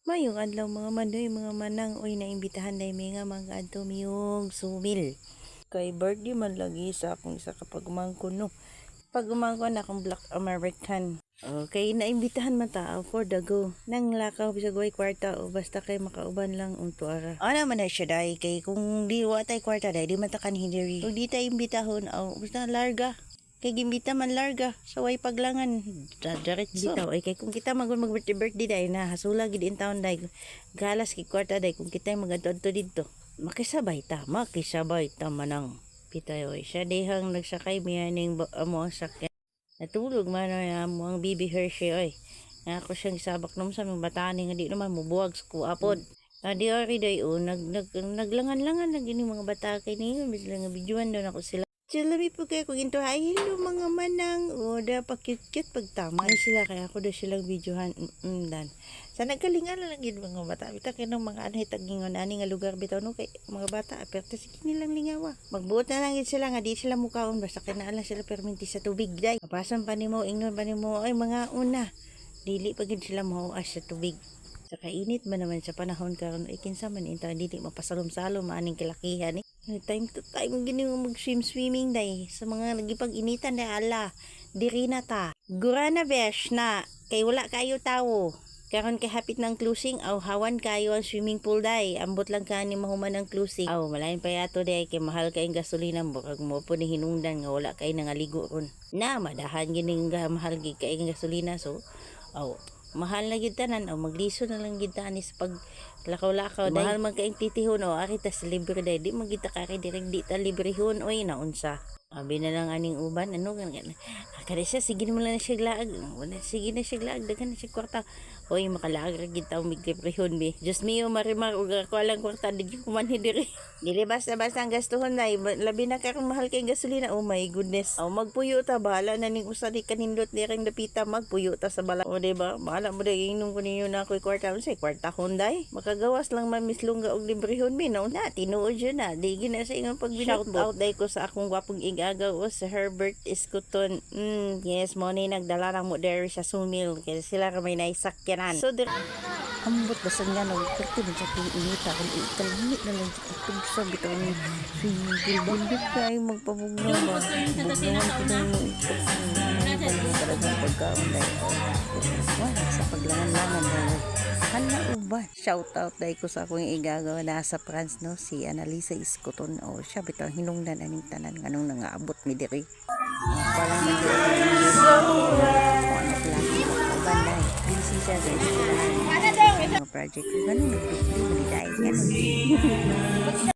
Mayong adlaw mga mandoy, mga manang, oy naimbitahan day mi nga mga adto miyong sumil. Kay birthday man lagi sa akong isa ka pagumangkon no. Pagumangkon akong Black American. Okay, naimbitahan man ta for the go. Nang lakaw bisag way kwarta o basta kay makauban lang unto ara. Ano man na siya day kay kung di wa tay kwarta day di man ta kanhin diri. Kung di tay imbitahon aw basta larga. Kay gimbita man larga sa way paglangan diretso bitaw ay kay kung kita mag-birthday day na hasula gid in town day galas kay kwarta day kung kita magadto didto makisabay ta manang pitayoy siya dihang nagsakay miyaning amo ang sakyan natulog man ay amo ang bibi Hershey oy nga ako siyang sabak nung sa mga batani nga di naman mubuwag sa kuapod adi ari day o naglangan-langan na gini mga bata kay niyo bisla nga bidyuhan daw nako sila. Lami po kayo kung ito ay hello mga manang o da pa cute pagtama sila kaya ako daw silang videohan dan sa nagkalingan lang yun mga bata bita kayo ng mga anay tagingon ani nga lugar bitaw no kay mga bata aperte sige nilang lingawa magbuot na lang yun sila nga di sila mukaon basta kinaalan sila perminti sa tubig day kapasan pa nimo ingnon pa nimo ay mga una dili pa gid sila mauas sa tubig sa kainit ba naman sa panahon karon ay kinsa man inta dili mapasalom-salom aning kilakihan eh. Time to time gini mo mag-swimming day sa mga nagipag-initan day ala diri na ta gurana besh na kay wala kayo tawo karon kay hapit ng closing aw hawan kayo ang swimming pool day ambot lang kani mahuman ang closing aw malain pa yato day kay mahal kay ang gasolina murag mo po ni hinungdan nga wala kay nangaligo ron na madahan gining mahal gid kay ang gasolina so aw mahal na gid tanan o magliso na lang gid tanis pag lakaw-lakaw mahal man kaing titihon o ari tas libre day di magita kay direk di ta librehon oy naunsa abi na lang aning uban ano kada siya sige mo lang na siya laag wala sige na siya laag daghan na siya kwarta oy makalaag ra gid taw miglibrehon be just mio marimar ug ako lang kwarta di ko man diri dili basta ang gastuhon day labi na karong mahal kay gasolina oh my goodness aw magpuyo ta bahala na ning usa di kanindot direng dapita magpuyo ta sa bala o diba bahala mo day inom ko ninyo na ako'y kwarta unsay kwarta honday makagawas lang man mislungga og librehon be no na tinuod yun na di gina sa ingon pag shout out day ko sa akong gwapong igagaw o sa Herbert Escuton yes mo ni nagdala ng mo there sa sumil kaya sila may naisakyanan so ambot basang nga no perti man sa inita kung ikalmit na lang itong sa bitaw ni sumil kay magpabugnaw ba bugnawan ko ng talagang pagkaon dahil sa paglangan-langan dahil hala uban shout out dahil ko sa akong igagawa na sa France no si Annalisa Escuton o siya bitaw hinungdan aning tanan nganong nangaabot mi diri parang banday busy siya sa mga project ko ganun nag-busy mo di dahil ganun